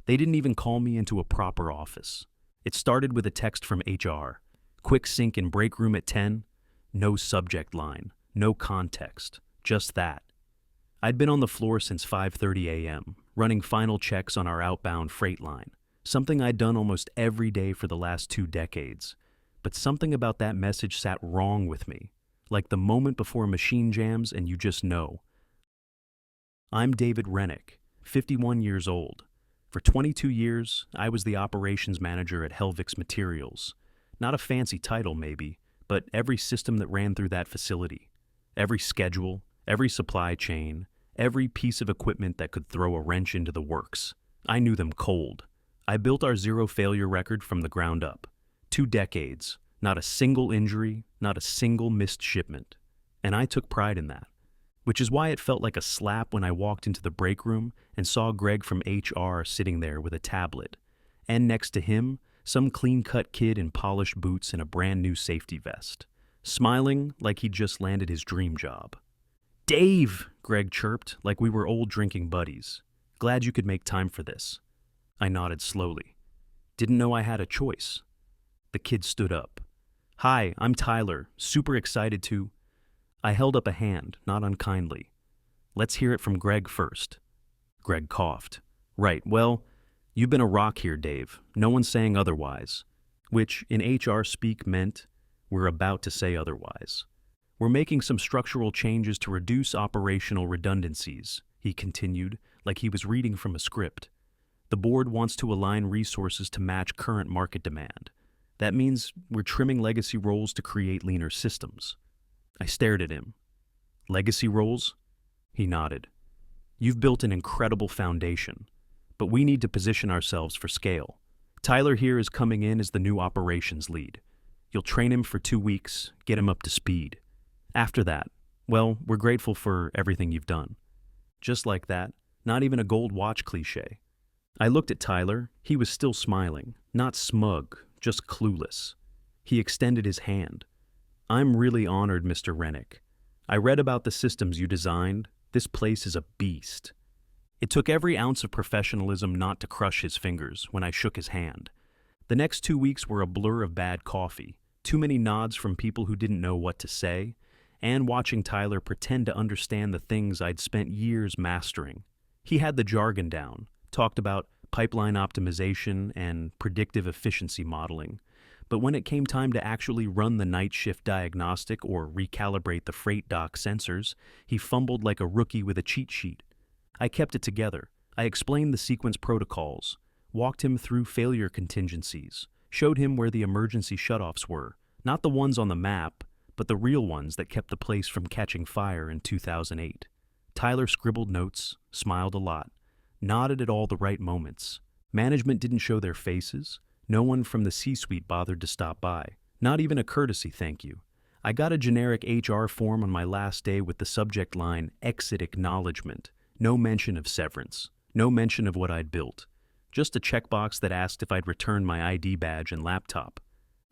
They didn't even call me into a proper office. It started with a text from HR. Quick sync in break room at 10. No subject line, no context, just that. I'd been on the floor since 5:30 a.m., running final checks on our outbound freight line, something I'd done almost every day for the last 2 decades. But something about that message sat wrong with me, like the moment before a machine jams and you just know. I'm David Rennick, 51 years old. For 22 years, I was the operations manager at Helvix Materials. Not a fancy title, maybe, but every system that ran through that facility, every schedule, every supply chain, every piece of equipment that could throw a wrench into the works. I knew them cold. I built our zero failure record from the ground up. 2 decades, not a single injury, not a single missed shipment. And I took pride in that. Which is why it felt like a slap when I walked into the break room and saw Greg from HR sitting there with a tablet. And next to him, some clean-cut kid in polished boots and a brand new safety vest, smiling like he'd just landed his dream job. "Dave," Greg chirped, like we were old drinking buddies. "Glad you could make time for this." I nodded slowly. Didn't know I had a choice. The kid stood up. "Hi, I'm Tyler, super excited to..." I held up a hand, not unkindly. "Let's hear it from Greg first." Greg coughed. "Right, well, you've been a rock here, Dave. No one's saying otherwise." Which, in HR speak, meant we're about to say otherwise. "We're making some structural changes to reduce operational redundancies," he continued, like he was reading from a script. "The board wants to align resources to match current market demand. That means we're trimming legacy roles to create leaner systems." I stared at him. "Legacy roles?" He nodded. "You've built an incredible foundation, but we need to position ourselves for scale. Tyler here is coming in as the new operations lead. You'll train him for 2 weeks, get him up to speed. After that, well, we're grateful for everything you've done." Just like that, not even a gold watch cliche. I looked at Tyler. He was still smiling, not smug, just clueless. He extended his hand. "I'm really honored, Mr. Rennick. I read about the systems you designed. This place is a beast." It took every ounce of professionalism not to crush his fingers when I shook his hand. The next 2 weeks were a blur of bad coffee, too many nods from people who didn't know what to say, and watching Tyler pretend to understand the things I'd spent years mastering. He had the jargon down, talked about pipeline optimization and predictive efficiency modeling. But when it came time to actually run the night shift diagnostic or recalibrate the freight dock sensors, he fumbled like a rookie with a cheat sheet. I kept it together. I explained the sequence protocols, walked him through failure contingencies, showed him where the emergency shutoffs were, not the ones on the map, but the real ones that kept the place from catching fire in 2008. Tyler scribbled notes, smiled a lot, nodded at all the right moments. Management didn't show their faces. No one from the C-suite bothered to stop by. Not even a courtesy thank you. I got a generic HR form on my last day with the subject line, "Exit Acknowledgement." No mention of severance. No mention of what I'd built. Just a checkbox that asked if I'd return my ID badge and laptop.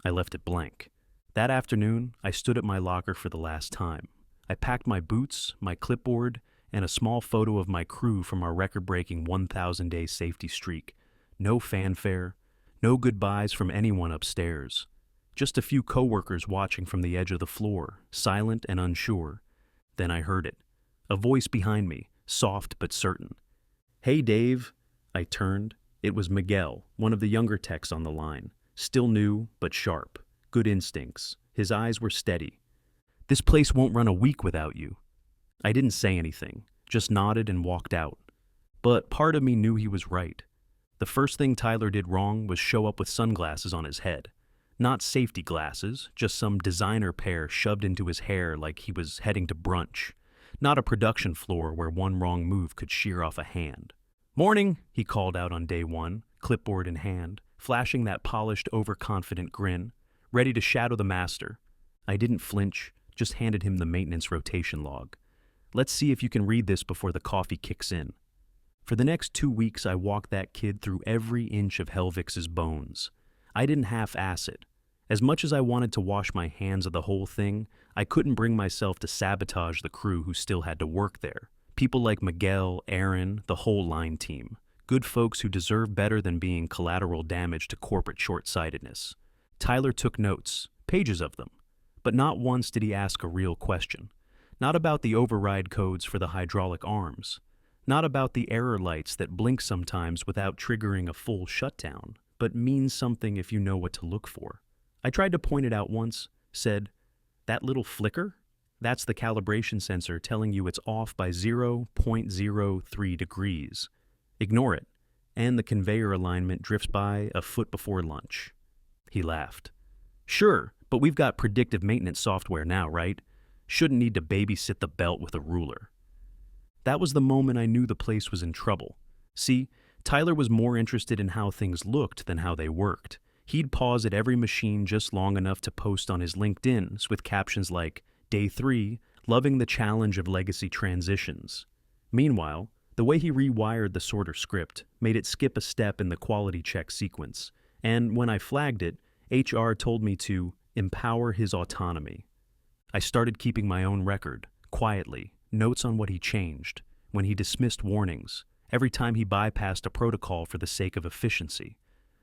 I left it blank. That afternoon, I stood at my locker for the last time. I packed my boots, my clipboard, and a small photo of my crew from our record-breaking 1,000-day safety streak. No fanfare. No goodbyes from anyone upstairs. Just a few coworkers watching from the edge of the floor, silent and unsure. Then I heard it. A voice behind me, soft but certain. "Hey, Dave." I turned. It was Miguel, one of the younger techs on the line. Still new, but sharp. Good instincts. His eyes were steady. "This place won't run a week without you." I didn't say anything, just nodded and walked out. But part of me knew he was right. The first thing Tyler did wrong was show up with sunglasses on his head. Not safety glasses, just some designer pair shoved into his hair like he was heading to brunch. Not a production floor where one wrong move could shear off a hand. "Morning," he called out on day 1, clipboard in hand, flashing that polished, overconfident grin, ready to shadow the master. I didn't flinch, just handed him the maintenance rotation log. "Let's see if you can read this before the coffee kicks in." For the next 2 weeks, I walked that kid through every inch of Helvix's bones. I didn't half-ass it. As much as I wanted to wash my hands of the whole thing, I couldn't bring myself to sabotage the crew who still had to work there. People like Miguel, Aaron, the whole line team. Good folks who deserve better than being collateral damage to corporate short-sightedness. Tyler took notes, pages of them, but not once did he ask a real question. Not about the override codes for the hydraulic arms. Not about the error lights that blink sometimes without triggering a full shutdown, but mean something if you know what to look for. I tried to point it out once, said, "That little flicker? That's the calibration sensor telling you it's off by 0.03 degrees. Ignore it, and the conveyor alignment drifts by a foot before lunch." He laughed. "Sure, but we've got predictive maintenance software now, right? Shouldn't need to babysit the belt with a ruler." That was the moment I knew the place was in trouble. See, Tyler was more interested in how things looked than how they worked. He'd pause at every machine just long enough to post on his LinkedIns with captions like, "Day 3, loving the challenge of legacy transitions." Meanwhile, the way he rewired the sorter script made it skip a step in the quality check sequence, and when I flagged it, HR told me to empower his autonomy. I started keeping my own record, quietly, notes on what he changed, when he dismissed warnings, every time he bypassed a protocol for the sake of efficiency.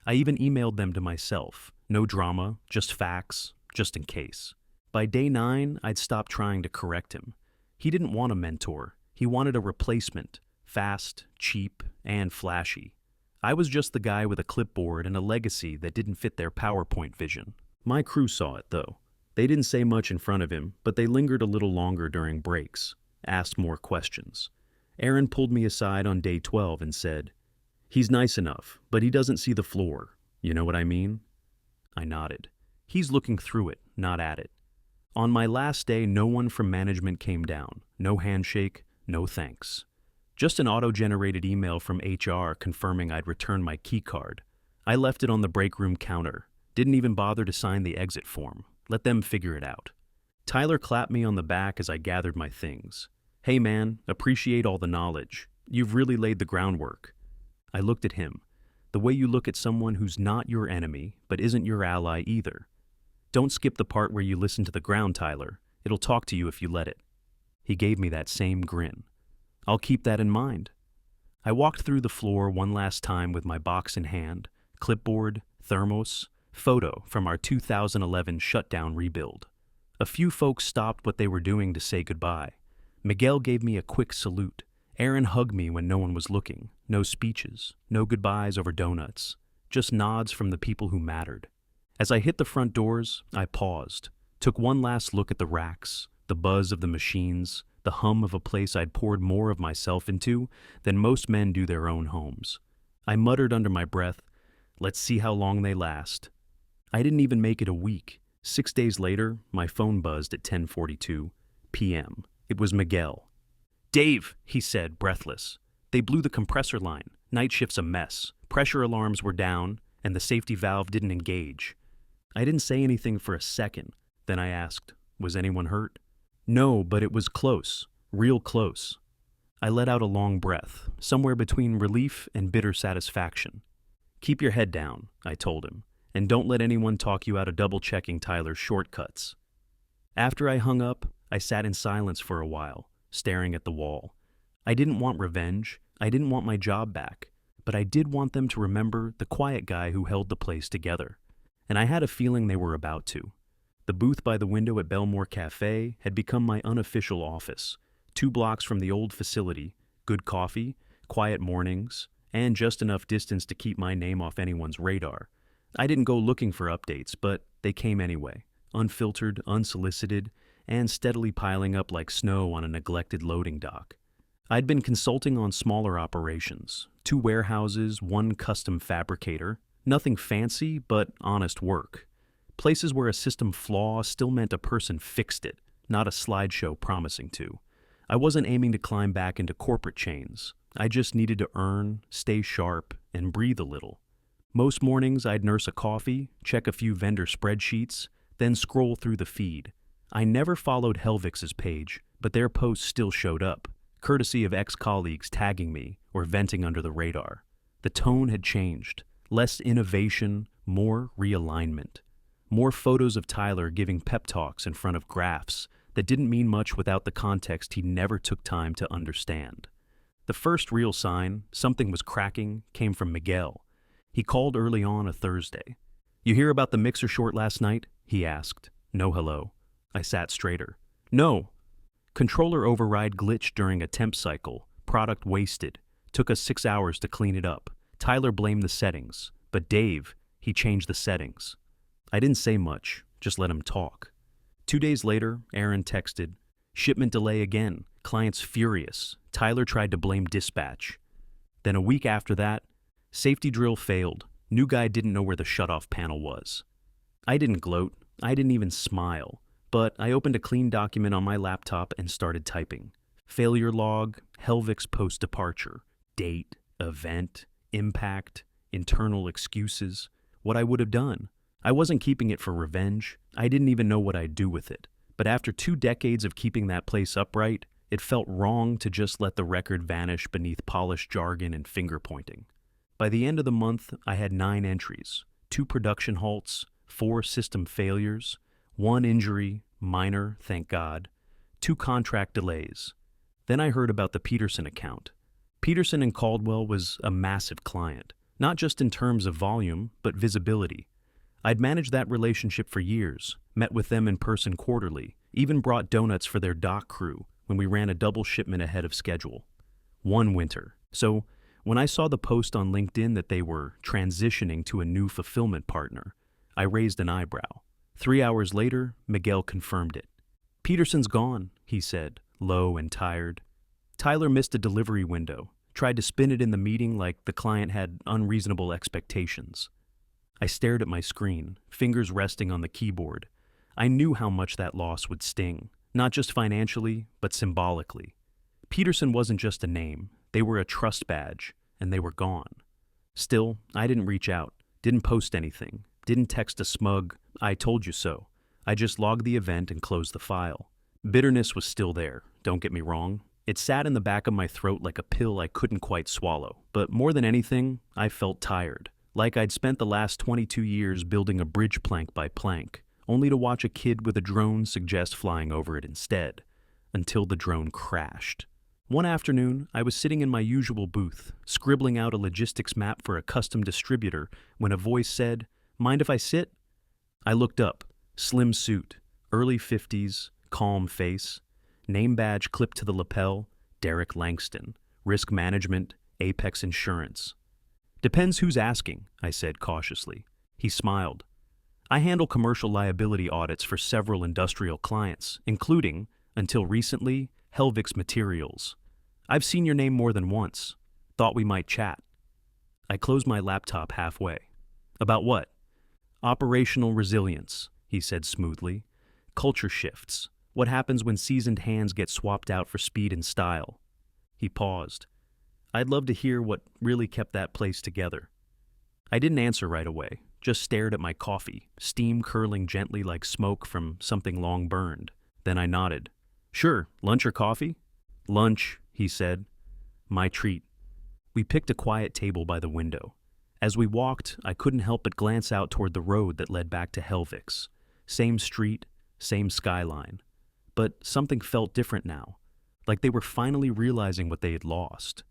I even emailed them to myself. No drama, just facts, just in case. By day 9, I'd stopped trying to correct him. He didn't want a mentor. He wanted a replacement, fast, cheap, and flashy. I was just the guy with a clipboard and a legacy that didn't fit their PowerPoint vision. My crew saw it, though. They didn't say much in front of him, but they lingered a little longer during breaks, asked more questions. Aaron pulled me aside on day 12 and said, "He's nice enough, but he doesn't see the floor. You know what I mean?" I nodded. He's looking through it, not at it. On my last day, no one from management came down. No handshake, no thanks. Just an auto-generated email from HR confirming I'd returned my keycard. I left it on the break room counter. Didn't even bother to sign the exit form. Let them figure it out. Tyler clapped me on the back as I gathered my things. "Hey man, appreciate all the knowledge. You've really laid the groundwork." I looked at him. The way you look at someone who's not your enemy, but isn't your ally either. Don't skip the part where you listen to the ground, Tyler. It'll talk to you if you let it. He gave me that same grin. I'll keep that in mind. I walked through the floor one last time with my box in hand, clipboard, thermos, photo from our 2011 shutdown rebuild. A few folks stopped what they were doing to say goodbye. Miguel gave me a quick salute. Aaron hugged me when no one was looking. No speeches, no goodbyes over donuts, just nods from the people who mattered. As I hit the front doors, I paused, took one last look at the racks, the buzz of the machines, the hum of a place I'd poured more of myself into than most men do their own homes. I muttered under my breath, "Let's see how long they last." I didn't even make it a week. 6 days later, my phone buzzed at 10:42 p.m. It was Miguel. "Dave," he said, breathless. "They blew the compressor line. Night shift's a mess. Pressure alarms were down, and the safety valve didn't engage." I didn't say anything for a second. Then I asked, "Was anyone hurt?" "No, but it was close. Real close." I let out a long breath, somewhere between relief and bitter satisfaction. "Keep your head down," I told him, "and don't let anyone talk you out of double-checking Tyler's shortcuts." After I hung up, I sat in silence for a while, staring at the wall. I didn't want revenge. I didn't want my job back. But I did want them to remember the quiet guy who held the place together. And I had a feeling they were about to. The booth by the window at Belmore Cafe had become my unofficial office. 2 blocks from the old facility, good coffee, quiet mornings, and just enough distance to keep my name off anyone's radar. I didn't go looking for updates, but they came anyway, unfiltered, unsolicited, and steadily piling up like snow on a neglected loading dock. I'd been consulting on smaller operations, 2 warehouses, 1 custom fabricator, nothing fancy, but honest work. Places where a system flaw still meant a person fixed it, not a slideshow promising to. I wasn't aiming to climb back into corporate chains. I just needed to earn, stay sharp, and breathe a little. Most mornings I'd nurse a coffee, check a few vendor spreadsheets, then scroll through the feed. I never followed Helvix's page, but their posts still showed up, courtesy of ex-colleagues tagging me or venting under the radar. The tone had changed. Less innovation, more realignment. More photos of Tyler giving pep talks in front of graphs that didn't mean much without the context he never took time to understand. The first real sign something was cracking came from Miguel. He called early on a Thursday. "You hear about the mixer short last night?" he asked. No hello. I sat straighter. "No." "Controller override glitched during a temp cycle. Product wasted. Took us 6 hours to clean it up. Tyler blamed the settings, but Dave, he changed the settings." I didn't say much, just let him talk. 2 days later, Aaron texted, "Shipment delay again. Client's furious. Tyler tried to blame dispatch." Then a week after that, "Safety drill failed. New guy didn't know where the shutoff panel was." I didn't gloat. I didn't even smile. But I opened a clean document on my laptop and started typing. Failure log, Helvix post-departure, date, event, impact, internal excuses, what I would have done. I wasn't keeping it for revenge. I didn't even know what I'd do with it. But after 2 decades of keeping that place upright, it felt wrong to just let the record vanish beneath polished jargon and finger-pointing. By the end of the month, I had 9 entries, 2 production halts, 4 system failures, 1 injury, minor, thank God, 2 contract delays. Then I heard about the Peterson account. Peterson and Caldwell was a massive client, not just in terms of volume, but visibility. I'd managed that relationship for years, met with them in person quarterly, even brought donuts for their dock crew when we ran a double shipment ahead of schedule. One winter. So when I saw the post on LinkedIn that they were transitioning to a new fulfillment partner, I raised an eyebrow. 3 hours later, Miguel confirmed it. "Peterson's gone," he said, low and tired. "Tyler missed a delivery window, tried to spin it in the meeting like the client had unreasonable expectations." I stared at my screen, fingers resting on the keyboard. I knew how much that loss would sting, not just financially, but symbolically. Peterson wasn't just a name, they were a trust badge, and they were gone. Still, I didn't reach out, didn't post anything, didn't text a smug, "I told you so." I just logged the event and closed the file. Bitterness was still there, don't get me wrong. It sat in the back of my throat like a pill I couldn't quite swallow. But more than anything, I felt tired. Like I'd spent the last 22 years building a bridge plank by plank, only to watch a kid with a drone suggest flying over it instead, until the drone crashed. One afternoon, I was sitting in my usual booth, scribbling out a logistics map for a custom distributor, when a voice said, "Mind if I sit?" I looked up. Slim suit, early 50s, calm face, name badge clipped to the lapel, Derek Langston, risk management, Apex Insurance. "Depends who's asking," I said cautiously. He smiled. "I handle commercial liability audits for several industrial clients, including, until recently, Helvix Materials. I've seen your name more than once. Thought we might chat." I closed my laptop halfway. "About what?" "Operational resilience," he said smoothly. "Culture shifts. What happens when seasoned hands get swapped out for speed and style?" He paused. "I'd love to hear what really kept that place together." I didn't answer right away, just stared at my coffee, steam curling gently like smoke from something long burned. Then I nodded. "Sure, lunch or coffee?" "Lunch," he said. "My treat." We picked a quiet table by the window. As we walked, I couldn't help but glance out toward the road that led back to Helvix. Same street, same skyline. But something felt different now, like they were finally realizing what they had lost.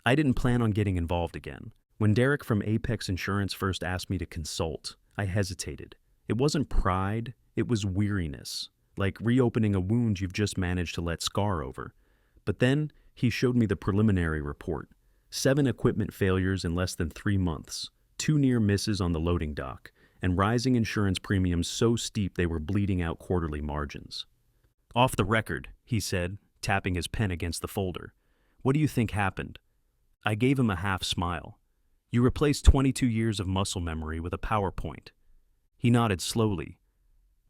I didn't plan on getting involved again. When Derek from Apex Insurance first asked me to consult, I hesitated. It wasn't pride, it was weariness, like reopening a wound you've just managed to let scar over. But then he showed me the preliminary report. 7 equipment failures in less than 3 months, 2 near misses on the loading dock, and rising insurance premiums so steep they were bleeding out quarterly margins. "Off the record," he said, tapping his pen against the folder. "What do you think happened?" I gave him a half smile. "You replaced 22 years of muscle memory with a PowerPoint." He nodded slowly.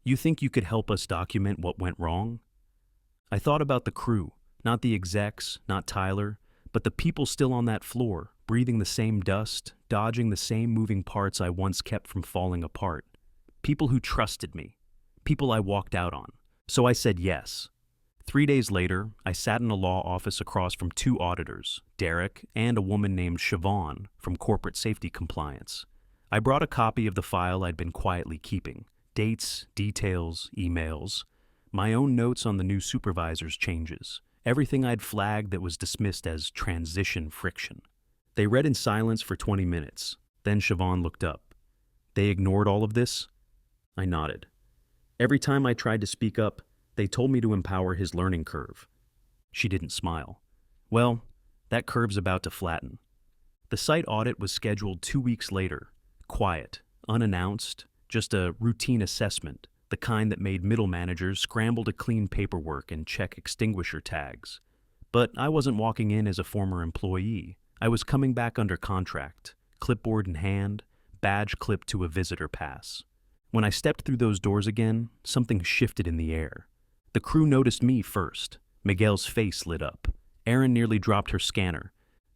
"You think you could help us document what went wrong?" I thought about the crew, not the execs, not Tyler, but the people still on that floor, breathing the same dust, dodging the same moving parts I once kept from falling apart. People who trusted me. People I walked out on. So I said yes. 3 days later, I sat in a law office across from 2 auditors, Derek and a woman named Siobhan from Corporate Safety Compliance. I brought a copy of the file I'd been quietly keeping, dates, details, emails, my own notes on the new supervisor's changes, everything I'd flagged that was dismissed as transition friction. They read in silence for 20 minutes. Then Siobhan looked up. They ignored all of this? I nodded. Every time I tried to speak up, they told me to empower his learning curve. She didn't smile. Well, that curve's about to flatten. The site audit was scheduled 2 weeks later. Quiet, unannounced, just a routine assessment, the kind that made middle managers scramble to clean paperwork and check extinguisher tags. But I wasn't walking in as a former employee. I was coming back under contract, clipboard in hand, badge clipped to a visitor pass. When I stepped through those doors again, something shifted in the air. The crew noticed me first. Miguel's face lit up. Erin nearly dropped her scanner.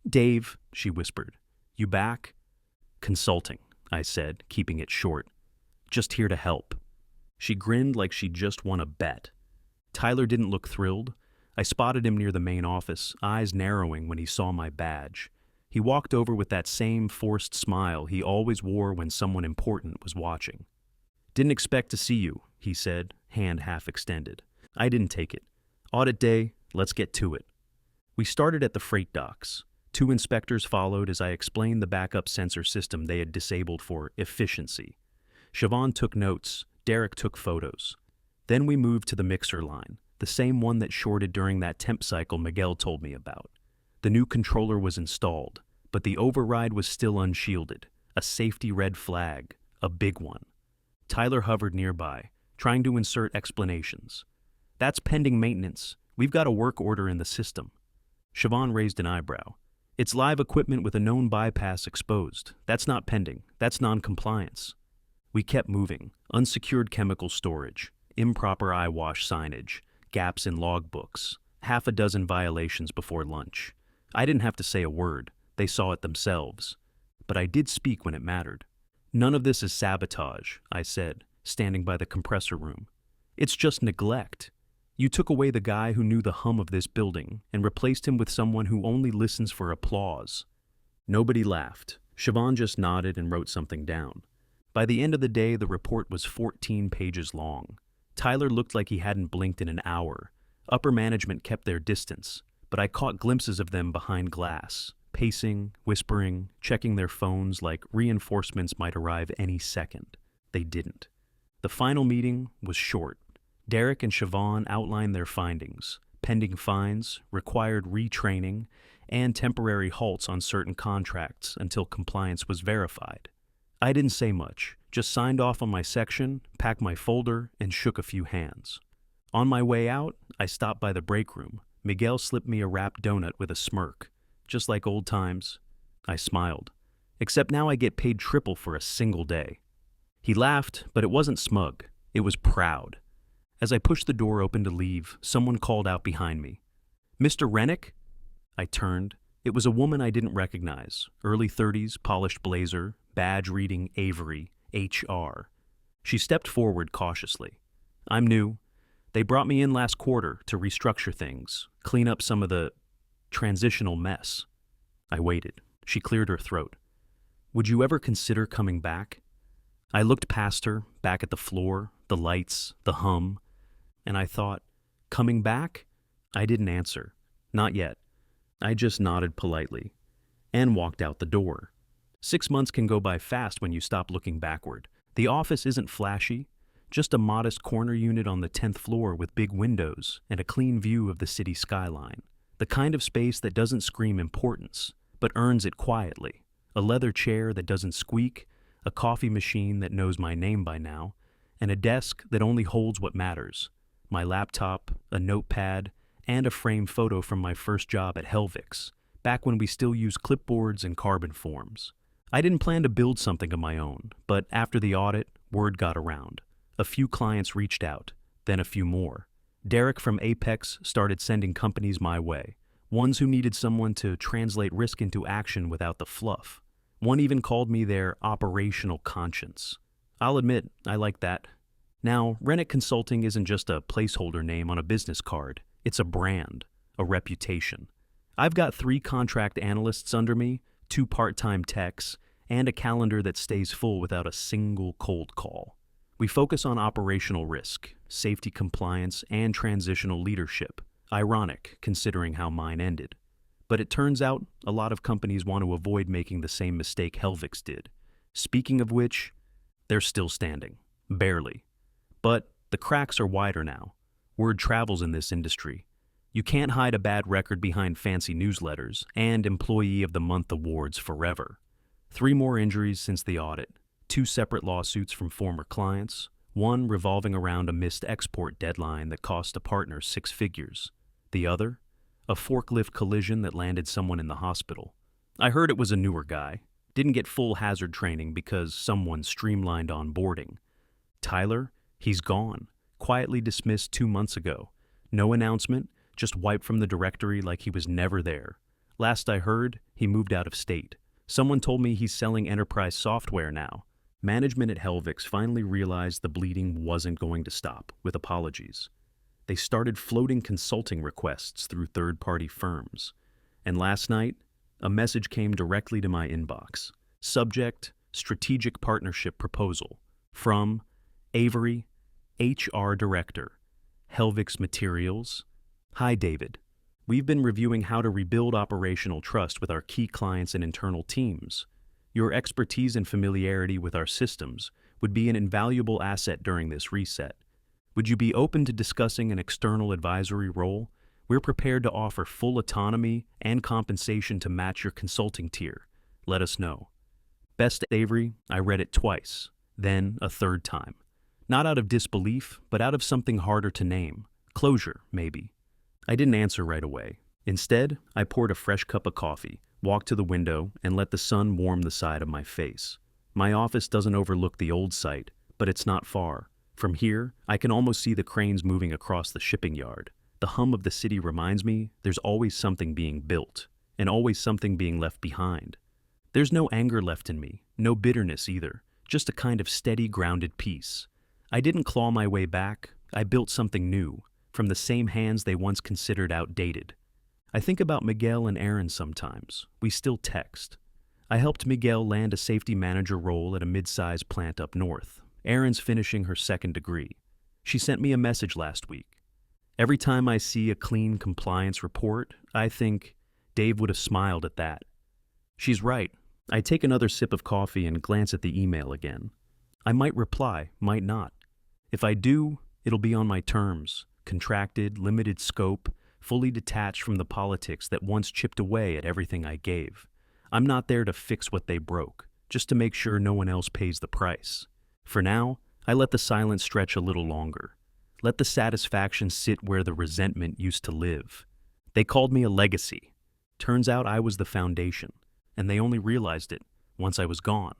Dave, she whispered. You back? Consulting, I said, keeping it short. Just here to help. She grinned like she'd just won a bet. Tyler didn't look thrilled. I spotted him near the main office, eyes narrowing when he saw my badge. He walked over with that same forced smile he always wore when someone important was watching. Didn't expect to see you, he said, hand half extended. I didn't take it. Audit day, let's get to it. We started at the freight docks. 2 inspectors followed as I explained the backup sensor system they had disabled for efficiency. Siobhan took notes, Derek took photos. Then we moved to the mixer line, the same one that shorted during that temp cycle Miguel told me about. The new controller was installed, but the override was still unshielded, a safety red flag, a big one. Tyler hovered nearby, trying to insert explanations. That's pending maintenance. We've got a work order in the system. Siobhan raised an eyebrow. It's live equipment with a known bypass exposed. That's not pending. That's non-compliance. We kept moving. Unsecured chemical storage, improper eye wash signage, gaps in logbooks, half a dozen violations before lunch. I didn't have to say a word. They saw it themselves. But I did speak when it mattered. None of this is sabotage, I said, standing by the compressor room. It's just neglect. You took away the guy who knew the hum of this building and replaced him with someone who only listens for applause. Nobody laughed. Siobhan just nodded and wrote something down. By the end of the day, the report was 14 pages long. Tyler looked like he hadn't blinked in an hour. Upper management kept their distance, but I caught glimpses of them behind glass, pacing, whispering, checking their phones like reinforcements might arrive any second. They didn't. The final meeting was short. Derek and Siobhan outlined their findings, pending fines, required retraining, and temporary halts on certain contracts until compliance was verified. I didn't say much, just signed off on my section, packed my folder, and shook a few hands. On my way out, I stopped by the break room. Miguel slipped me a wrapped donut with a smirk. Just like old times. I smiled. Except now I get paid triple for a single day. He laughed, but it wasn't smug. It was proud. As I pushed the door open to leave, someone called out behind me. Mr. Rennick? I turned. It was a woman I didn't recognize. Early 30s, polished blazer, badge reading Avery, HR. She stepped forward cautiously. I'm new. They brought me in last quarter to restructure things, clean up some of the transitional mess. I waited. She cleared her throat. Would you ever consider coming back? I looked past her, back at the floor, the lights, the hum, and I thought, coming back? I didn't answer. Not yet. I just nodded politely and walked out the door. 6 months can go by fast when you stop looking backward. The office isn't flashy, just a modest corner unit on the 10th floor with big windows and a clean view of the city skyline. The kind of space that doesn't scream importance, but earns it quietly. A leather chair that doesn't squeak, a coffee machine that knows my name by now, and a desk that only holds what matters. My laptop, a notepad, and a framed photo from my first job at Helvix, back when we still used clipboards and carbon forms. I didn't plan to build something of my own, but after the audit, word got around. A few clients reached out, then a few more. Derek from Apex started sending companies my way, ones who needed someone to translate risk into action without the fluff. One even called me their operational conscience. I'll admit, I like that. Now, Rennick Consulting isn't just a placeholder name on a business card. It's a brand, a reputation. I've got 3 contract analysts under me, 2 part-time techs, and a calendar that stays full without a single cold call. We focus on operational risk, safety compliance, and transitional leadership. Ironic, considering how mine ended. But it turns out a lot of companies want to avoid making the same mistake Helvix did. Speaking of which, they're still standing. Barely. But the cracks are wider now. Word travels in this industry. You can't hide a bad record behind fancy newsletters and Employee of the Month awards forever. 3 more injuries since the audit, 2 separate lawsuits from former clients, one revolving around a missed export deadline that cost a partner 6 figures. The other, a forklift collision that landed someone in the hospital. I heard it was a newer guy. Didn't get full hazard training because someone streamlined onboarding. Tyler, he's gone. Quietly dismissed 2 months ago. No announcement, just wiped from the directory like he was never there. Last I heard, he moved out of state. Someone told me he's selling enterprise software now. Management at Helvix finally realized the bleeding wasn't going to stop, with apologies. They started floating consulting requests through third-party firms. And last night, a message came directly to my inbox. Subject, Strategic Partnership Proposal. From Avery, HR Director, Helvix Materials. Hi, David. We've been reviewing how to rebuild operational trust with our key clients and internal teams. Your expertise and familiarity with our systems would be an invaluable asset during this reset. Would you be open to discussing an external advisory role? We're prepared to offer full autonomy and compensation to match your consulting tier. Let us know. Best Avery, I read it twice, then a third time. Not out of disbelief, but out of something harder to name. Closure, maybe. I didn't answer right away. Instead, I poured a fresh cup of coffee, walked to the window, and let the sun warm the side of my face. My office doesn't overlook the old site, but it's not far. From here, I can almost see the cranes moving across the shipping yard. The hum of the city reminds me there's always something being built, and always something being left behind. There's no anger left in me, no bitterness either, just a kind of steady, grounded peace. I didn't claw my way back, I built something new, from the same hands they once considered outdated. I think about Miguel and Aaron sometimes. We still text. I helped Miguel land a safety manager role at a mid-sized plant up north. Aaron's finishing her 2nd degree. She sent me a message last week. Every time I see a clean compliance report, I think Dave would have smiled at that. She's right. I take another sip of coffee and glance at the email again. I might reply, might not. If I do, it'll be on my terms. Contracted, limited scope, fully detached from the politics that once chipped away at everything I gave. I'm not there to fix what they broke, just to make sure no one else pays the price. For now, I let the silence stretch a little longer. Let the satisfaction sit where the resentment used to live. They called me a legacy. Turns out I was the foundation, and they only realized it once I was gone.